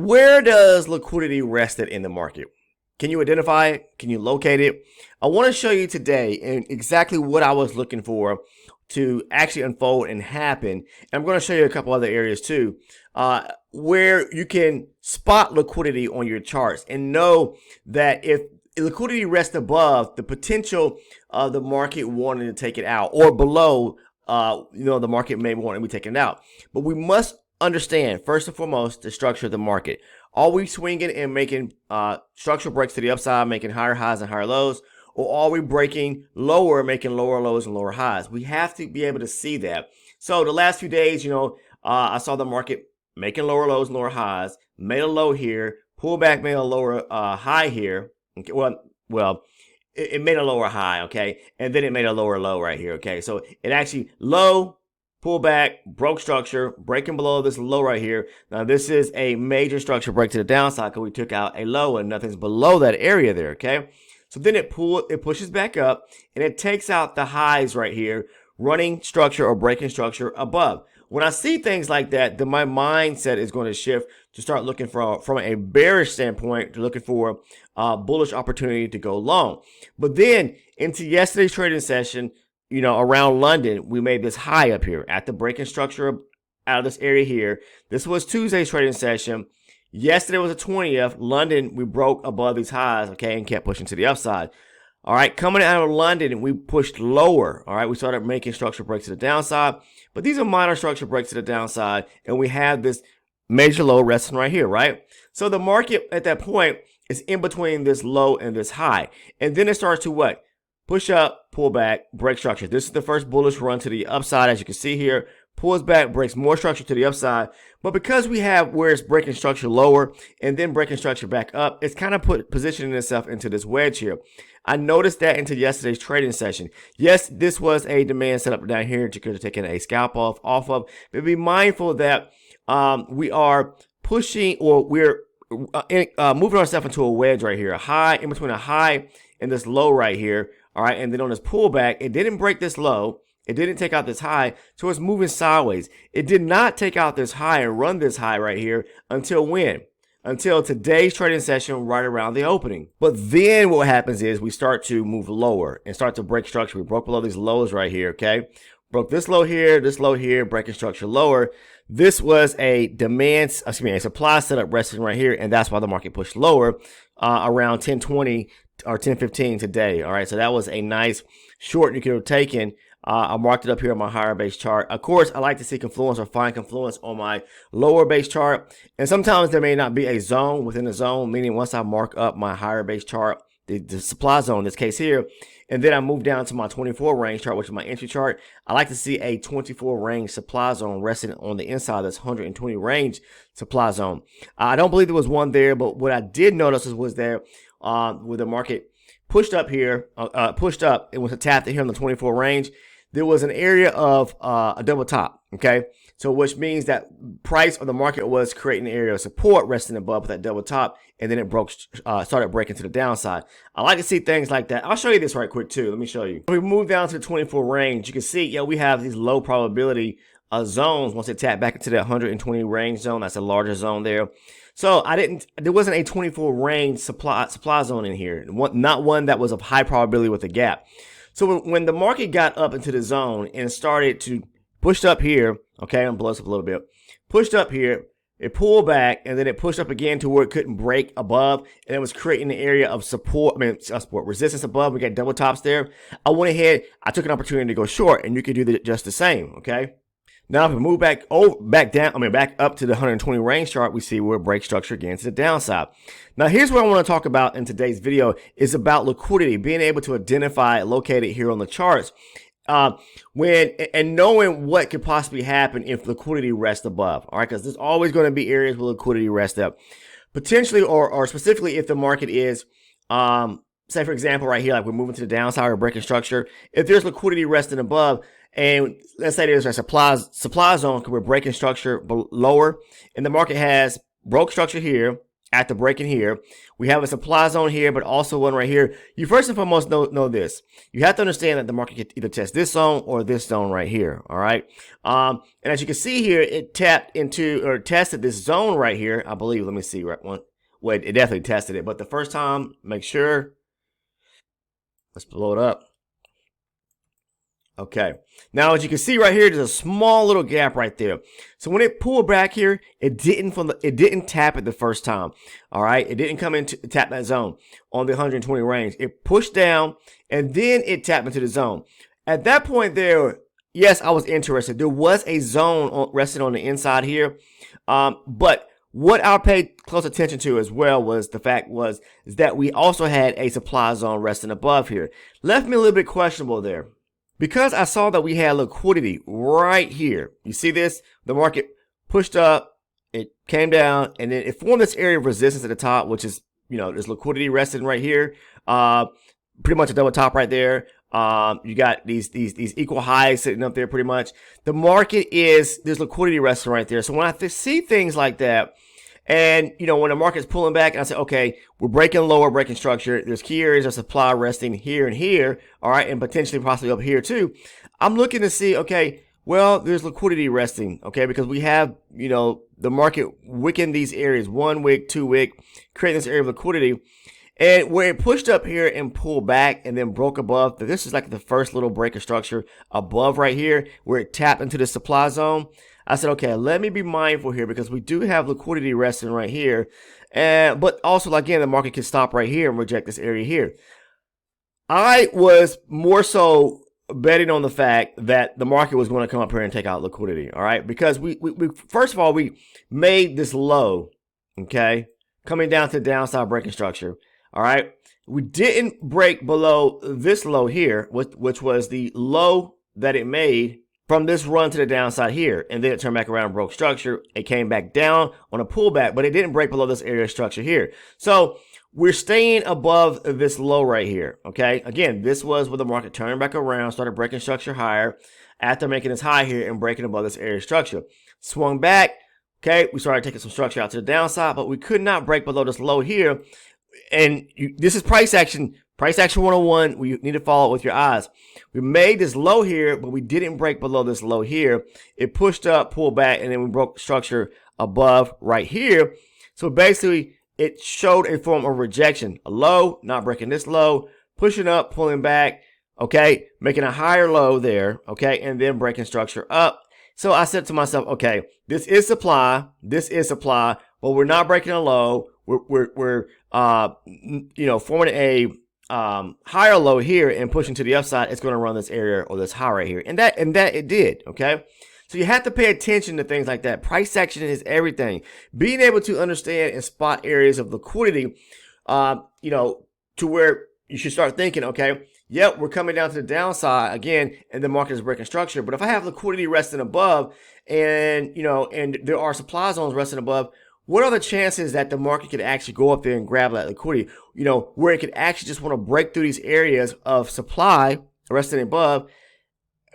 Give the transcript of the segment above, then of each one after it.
Where does liquidity rest at in the market? Can you identify it? Can you locate it? I want to show you today exactly what I was looking for to actually unfold and happen. And I'm going to show you a couple other areas too, where you can spot liquidity on your charts and know that if liquidity rests above the potential of the market wanting to take it out, or below, the market may want to be taken out. But we must understand, first and foremost, the structure of the market. Are we swinging and making structural breaks to the upside, making higher highs and higher lows? Or are we breaking lower, making lower lows and lower highs? We have to be able to see that. So the last few days, I saw the market making lower lows and lower highs, made a low here, pull back, made a lower high here. Okay, well, it made a lower high, okay? And then it made a lower low right here, okay? So it actually low, pull back, broke structure, breaking below this low right here. Now this is a major structure break to the downside because we took out a low and nothing's below that area there, okay? So then it pushes back up and it takes out the highs right here, running structure or breaking structure above. When I see things like that, then my mindset is going to shift to start looking from a bearish standpoint to looking for bullish opportunity to go long. But then into yesterday's trading session, around London, we made this high up here at the breaking structure out of this area here. This was Tuesday's trading session. Yesterday was the 20th. London, we broke above these highs, okay, and kept pushing to the upside. All right, coming out of London, we pushed lower. All right, we started making structural breaks to the downside, but these are minor structural breaks to the downside, and we have this major low resting right here, right? So the market at that point is in between this low and this high, and then it starts to what? Push up, pull back, break structure. This is the first bullish run to the upside, as you can see here. Pulls back, breaks more structure to the upside. But because we have where it's breaking structure lower and then breaking structure back up, it's kind of positioning itself into this wedge here. I noticed that into yesterday's trading session. Yes, this was a demand setup down here that you could have taken a scalp off of. But be mindful that we are pushing, or we're moving ourselves into a wedge right here. A high, in between a high and this low right here. All right, and then on this pullback, it didn't break this low. It didn't take out this high, so it's moving sideways. It did not take out this high and run this high right here until when? Until today's trading session right around the opening. But then what happens is we start to move lower and start to break structure. We broke below these lows right here, okay? Broke this low here, breaking structure lower. This was a supply setup resting right here, and that's why the market pushed lower around 10:20 or 10:15 today. All right, so that was a nice short you could have taken. I marked it up here on my higher base chart. Of course, I like to see confluence or find confluence on my lower base chart. And sometimes there may not be a zone within the zone, meaning once I mark up my higher base chart, the supply zone, in this case here, and then I move down to my 24 range chart, which is my entry chart, I like to see a 24 range supply zone resting on the inside of this 120 range supply zone. I don't believe there was one there, but what I did notice was there where the market pushed up here, it was tapped here on the 24 range. There was an area of a double top, okay? So which means that price or the market was creating an area of support resting above that double top, and then it started breaking to the downside. I like to see things like that. I'll show you this right quick too. Let me show you. When we move down to the 24 range, you can see, we have these low probability zones once it tapped back into the 120 range zone. That's a larger zone there. So there wasn't a 24 range supply zone in here, not one that was of high probability with a gap. So when the market got up into the zone and started to push up here, okay, I'm blow this up a little bit, pushed up here, it pulled back, and then it pushed up again to where it couldn't break above, and it was creating an area of resistance above. We got double tops there. I went ahead, I took an opportunity to go short, and you can do just the same, okay? Now, if we move back up to the 120 range chart, we see where it breaks structure again to the downside. Now, here's what I want to talk about in today's video is about liquidity, being able to identify, locate it here on the charts, and knowing what could possibly happen if liquidity rests above. All right, because there's always going to be areas where liquidity rests up, potentially or specifically if the market is, say for example, right here, like we're moving to the downside or breaking structure. If there's liquidity resting above, and let's say there's a supply zone, we're breaking structure lower, and the market has broke structure here, after breaking here. We have a supply zone here, but also one right here. You first and foremost know this. You have to understand that the market can either test this zone or this zone right here. All right. And as you can see here, it tapped into or tested this zone right here. I believe. Let me see. Right one. Wait, it definitely tested it. But the first time, make sure. Let's blow it up. Okay. Now, as you can see right here, there's a small little gap right there. So when it pulled back here, it didn't tap it the first time. All right. It didn't come in to tap that zone on the 120 range. It pushed down and then it tapped into the zone. At that point there, yes, I was interested. There was a zone resting on the inside here. But what I paid close attention to as well was the fact is that we also had a supply zone resting above here. Left me a little bit questionable there. Because I saw that we had liquidity right here. You see this? The market pushed up, it came down, and then it formed this area of resistance at the top, which is, there's liquidity resting right here. Pretty much a double top right there. You got these equal highs sitting up there pretty much. The market there's liquidity resting right there. So when I see things like that, and, when the market's pulling back and I say, okay, we're breaking lower, breaking structure. There's key areas of supply resting here and here. All right. And potentially possibly up here too. I'm looking to see, okay, well, there's liquidity resting. Okay. Because we have, the market wicking these areas, 1 wick, 2 wick, creating this area of liquidity. And where it pushed up here and pulled back and then broke above, this is like the first little break of structure above right here where it tapped into the supply zone. I said, okay, let me be mindful here because we do have liquidity resting right here. But also, again, the market can stop right here and reject this area here. I was more so betting on the fact that the market was going to come up here and take out liquidity, all right? Because we first of all, we made this low, okay, coming down to the downside breaking structure, all right? We didn't break below this low here, which was the low that it made from this run to the downside here, and then it turned back around and broke structure. It came back down on a pullback, but it didn't break below this area of structure here. So we're staying above this low right here, okay? Again, this was where the market turned back around, started breaking structure higher after making this high here and breaking above this area of structure. Swung back, okay? We started taking some structure out to the downside, but we could not break below this low here. And this is price action. Price action 101, we need to follow it with your eyes. We made this low here, but we didn't break below this low here. It pushed up, pulled back, and then we broke structure above right here. So basically, it showed a form of rejection. A low, not breaking this low, pushing up, pulling back, okay, making a higher low there, okay, and then breaking structure up. So I said to myself, okay, this is supply, but we're not breaking a low. We're forming a higher low here and pushing to the upside. It's going to run this area or this high right here, and that it did. Okay, so you have to pay attention to things like that. Price action is everything. Being able to understand and spot areas of liquidity, to where you should start thinking, okay, yep, we're coming down to the downside again, and the market is breaking structure. But if I have liquidity resting above, and and there are supply zones resting above, what are the chances that the market could actually go up there and grab that liquidity, where it could actually just want to break through these areas of supply resting above,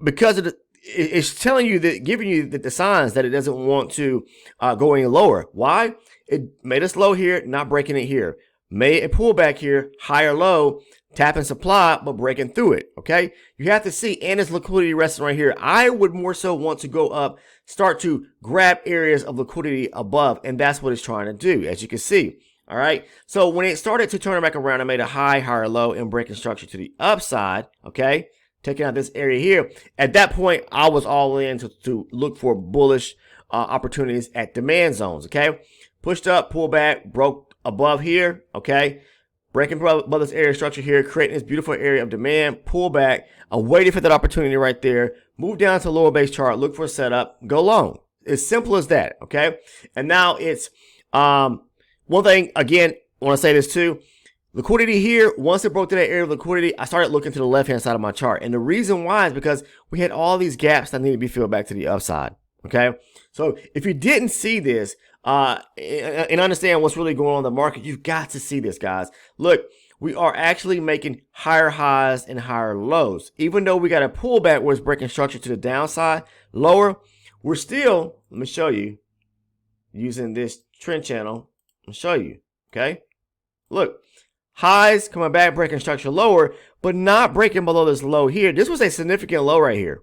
because it's telling you that, giving you the signs that it doesn't want to go any lower. Why? It made us low here, not breaking it here. Made a pullback here, higher low, tapping supply, but breaking through it, okay? You have to see, and it's liquidity resting right here. I would more so want to go up, start to grab areas of liquidity above, and that's what it's trying to do, as you can see, all right? So when it started to turn back around, I made a high, higher low, and breaking structure to the upside, okay? Taking out this area here. At that point, I was all in to look for bullish opportunities at demand zones, okay? Pushed up, pulled back, broke above here, okay? Breaking above this area structure here, creating this beautiful area of demand, pull back. I waited for that opportunity right there. Move down to lower base chart, look for a setup, go long. As simple as that, okay? And now it's one thing, again, I want to say this too. Liquidity here, once it broke to that area of liquidity, I started looking to the left-hand side of my chart. And the reason why is because we had all these gaps that needed to be filled back to the upside, okay? So if you didn't see this, and understand what's really going on in the market, you've got to see this, guys. Look, we are actually making higher highs and higher lows. Even though we got a pullback where it's breaking structure to the downside, lower, we're still, let me show you, using this trend channel, I'll show you. Okay. Look, highs coming back, breaking structure lower, but not breaking below this low here. This was a significant low right here.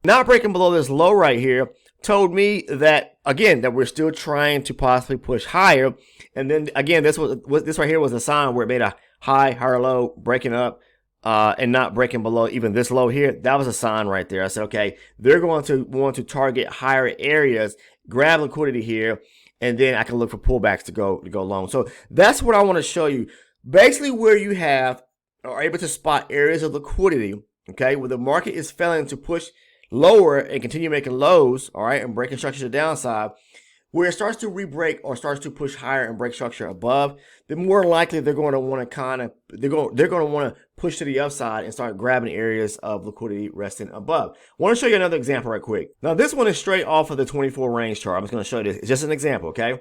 Not breaking below this low right here told me that, again, that we're still trying to possibly push higher. And then again, this right here was a sign where it made a high, higher low, breaking up, and not breaking below even this low here. That was a sign right there. I said, okay, they're going to want to target higher areas, grab liquidity here, and then I can look for pullbacks to go long. So that's what I want to show you. Basically, where you are able to spot areas of liquidity, okay, where the market is failing to push lower and continue making lows, all right, and breaking structure to the downside, where it starts to re-break or starts to push higher and break structure above, then more likely they're going to want to they're going to want to push to the upside and start grabbing areas of liquidity resting above. I want to show you another example right quick. Now this one is straight off of the 24 range chart. I'm just going to show you this. It's just an example, okay?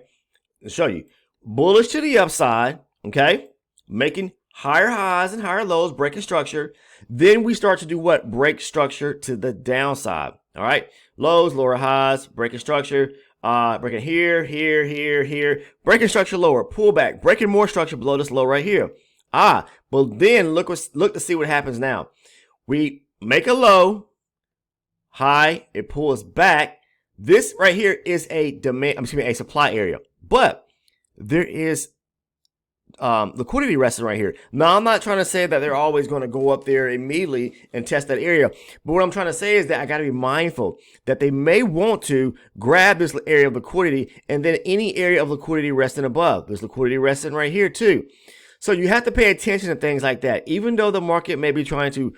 I'll show you. Bullish to the upside, okay? Making higher highs and higher lows, breaking structure. Then we start to do what? Break structure to the downside. All right. Lows, lower highs, breaking structure, breaking here, breaking structure lower, pull back, breaking more structure below this low right here. But then look to see what happens now. We make a low, high, it pulls back. This right here is a supply area, but there is liquidity resting right here. Now, I'm not trying to say that they're always going to go up there immediately and test that area. But what I'm trying to say is that I got to be mindful that they may want to grab this area of liquidity and then any area of liquidity resting above. There's liquidity resting right here too. So you have to pay attention to things like that. Even though the market may be trying to,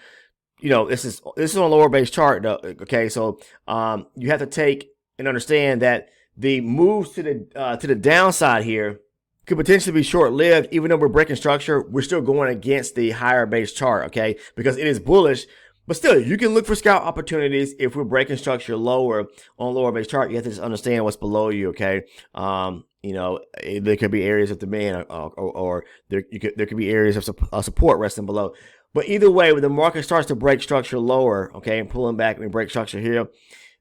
this is on a lower base chart, okay? So you have to take and understand that the moves to the downside here could potentially be short-lived. Even though we're breaking structure, we're still going against the higher base chart, okay? Because it is bullish, but still, you can look for scalp opportunities if we're breaking structure lower on lower base chart. You have to just understand what's below you, okay? There could be areas of demand, or there could be areas of support resting below. But either way, when the market starts to break structure lower, okay, and pulling back and we break structure here,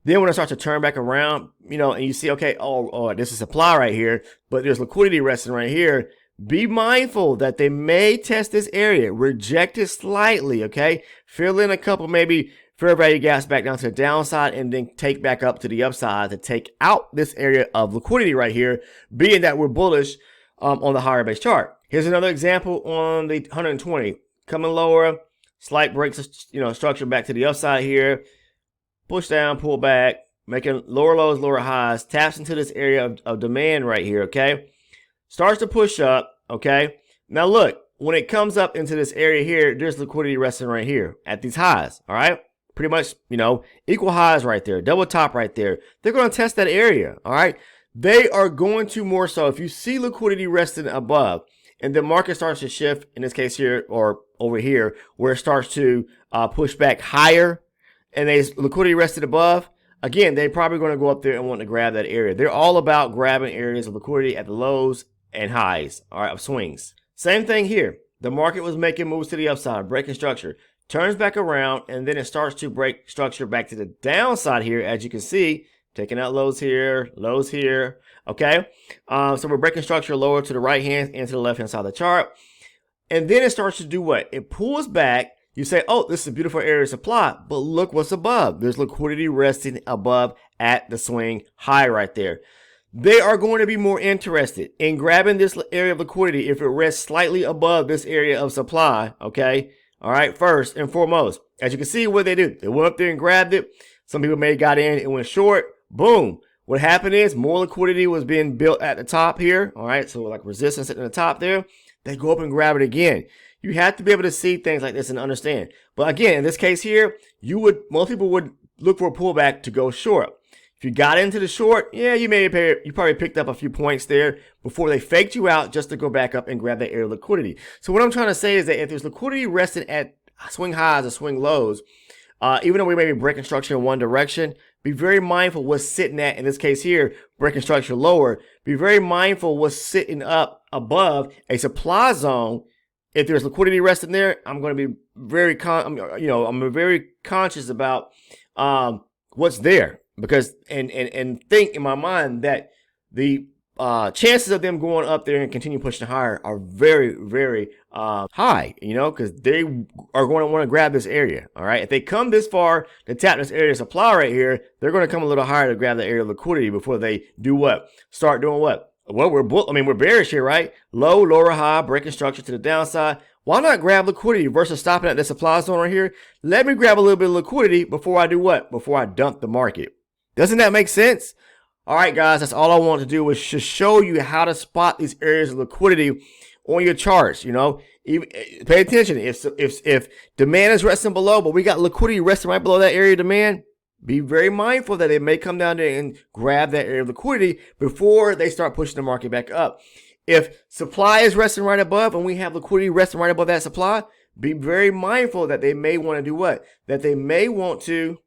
then when it starts to turn back around, and you see, okay, this is supply right here, but there's liquidity resting right here. Be mindful that they may test this area, reject it slightly, okay? Fill in a couple maybe fair value gaps back down to the downside and then take back up to the upside to take out this area of liquidity right here, being that we're bullish on the higher base chart. Here's another example on the 120. Coming lower, slight breaks, structure back to the upside here. Push down, pull back, making lower lows, lower highs, taps into this area of demand right here, okay? Starts to push up, okay? Now look, when it comes up into this area here, there's liquidity resting right here at these highs, all right? Pretty much, equal highs right there, double top right there. They're going to test that area, all right? They are going to more so, if you see liquidity resting above and the market starts to shift, in this case here or over here, where it starts to push back higher, and there's liquidity rested above, again, they're probably going to go up there and want to grab that area. They're all about grabbing areas of liquidity at the lows and highs, all right, of swings. Same thing here. The market was making moves to the upside, breaking structure, turns back around, and then it starts to break structure back to the downside here, as you can see, taking out lows here, okay? So we're breaking structure lower to the right hand and to the left hand side of the chart. And then it starts to do what? It pulls back. You say, oh, this is a beautiful area of supply, but look what's above. There's liquidity resting above at the swing high right there. They are going to be more interested in grabbing this area of liquidity if it rests slightly above this area of supply, okay? All right, first and foremost, as you can see what they do. They went up there and grabbed it. Some people may have got in and went short. Boom. What happened is more liquidity was being built at the top here, all right? So like resistance at the top there. They go up and grab it again. You have to be able to see things like this and understand. But again, in this case here, most people would look for a pullback to go short. If you got into the short, yeah, you probably picked up a few points there before they faked you out just to go back up and grab that area of liquidity. So what I'm trying to say is that if there's liquidity resting at swing highs or swing lows, even though we may be breaking structure in one direction, be very mindful what's sitting at, in this case here, breaking structure lower. Be very mindful what's sitting up above a supply zone. If there's liquidity resting there, I'm going to be very I'm very conscious about what's there, because and think in my mind that the chances of them going up there and continue pushing higher are very, very high, you know, because they are going to want to grab this area. All right. If they come this far to tap this area of supply right here, they're going to come a little higher to grab the area of liquidity before they do what? Start doing what? Well, we're bearish here, right? Low, lower, high, breaking structure to the downside. Why not grab liquidity versus stopping at the supply zone right here? Let me grab a little bit of liquidity before I do what? Before I dump the market. Doesn't that make sense? All right, guys, that's all I want to do was just show you how to spot these areas of liquidity on your charts. You know, pay attention. If demand is resting below, but we got liquidity resting right below that area of demand, be very mindful that they may come down there and grab that area of liquidity before they start pushing the market back up. If supply is resting right above and we have liquidity resting right above that supply, be very mindful that they may want to do what? That they may want to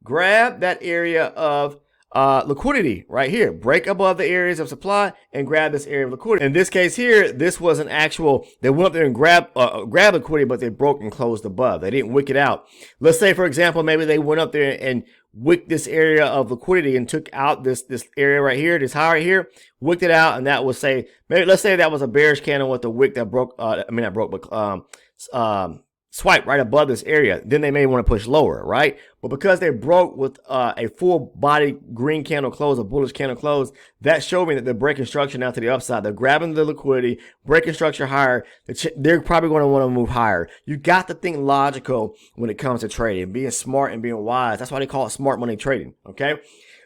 grab that area of liquidity right here, break above the areas of supply and grab this area of liquidity. In this case here, this was an actual, they went up there and grab liquidity, but they broke and closed above. They didn't wick it out. Let's say, for example, maybe they went up there and wicked this area of liquidity and took out this area right here, this high right here, wicked it out, and that would say, maybe let's say that was a bearish candle with a wick that broke, not broke, but swipe right above this area, then they may want to push lower, right? But because they broke with a full body green candle close, a bullish candle close, that showed me that they're breaking structure now to the upside. They're grabbing the liquidity, breaking structure higher. They're probably going to want to move higher. You got to think logical when it comes to trading, being smart and being wise. That's why they call it smart money trading, okay?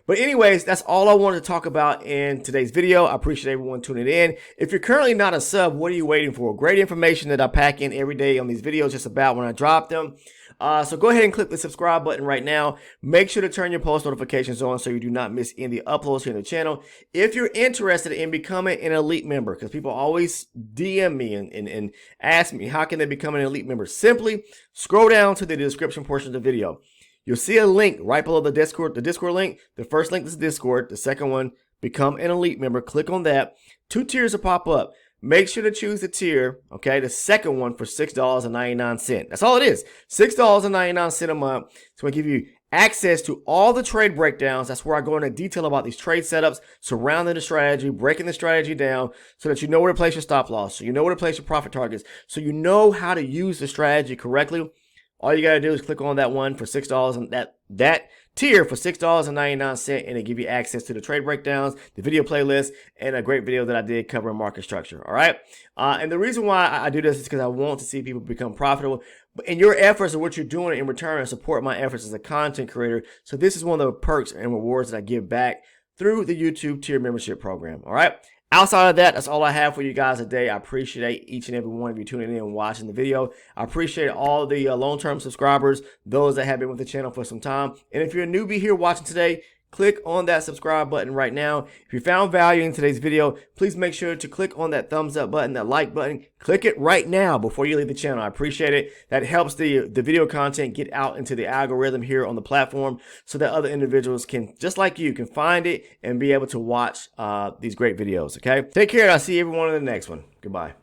But anyways, that's all I wanted to talk about in today's video. I appreciate everyone tuning in. If you're currently not a sub, what are you waiting for? Great information that I pack in every day on these videos, just about when I drop them. So go ahead and click the subscribe button right now. Make sure to turn your post notifications on so you do not miss any uploads here in the channel. If you're interested in becoming an elite member, because people always DM me and ask me, how can they become an elite member? Simply scroll down to the description portion of the video. You'll see a link right below the Discord link. The first link is Discord. The second one, become an elite member. Click on that. 2 tiers will pop up. Make sure to choose the tier, okay, the second one for $6.99. That's all it is. $6.99 a month. It's going to give you access to all the trade breakdowns. That's where I go into detail about these trade setups, surrounding the strategy, breaking the strategy down so that you know where to place your stop loss, so you know where to place your profit targets, so you know how to use the strategy correctly. All you got to do is click on that one for $6 and that tier for $6.99, and it give you access to the trade breakdowns, the video playlist, and a great video that I did covering market structure. All right. And the reason why I do this is because I want to see people become profitable. And your efforts and what you're doing in return and support my efforts as a content creator. So this is one of the perks and rewards that I give back through the YouTube tier membership program. All right. Outside of that, that's all I have for you guys today. I appreciate each and every one of you tuning in and watching the video. I appreciate all the long-term subscribers, those that have been with the channel for some time. And if you're a newbie here watching today, click on that subscribe button right now. If you found value in today's video, please make sure to click on that thumbs up button, that like button. Click it right now before you leave the channel. I appreciate it. That helps the video content get out into the algorithm here on the platform so that other individuals can, just like you, can find it and be able to watch these great videos, okay? Take care. I'll see everyone in the next one. Goodbye.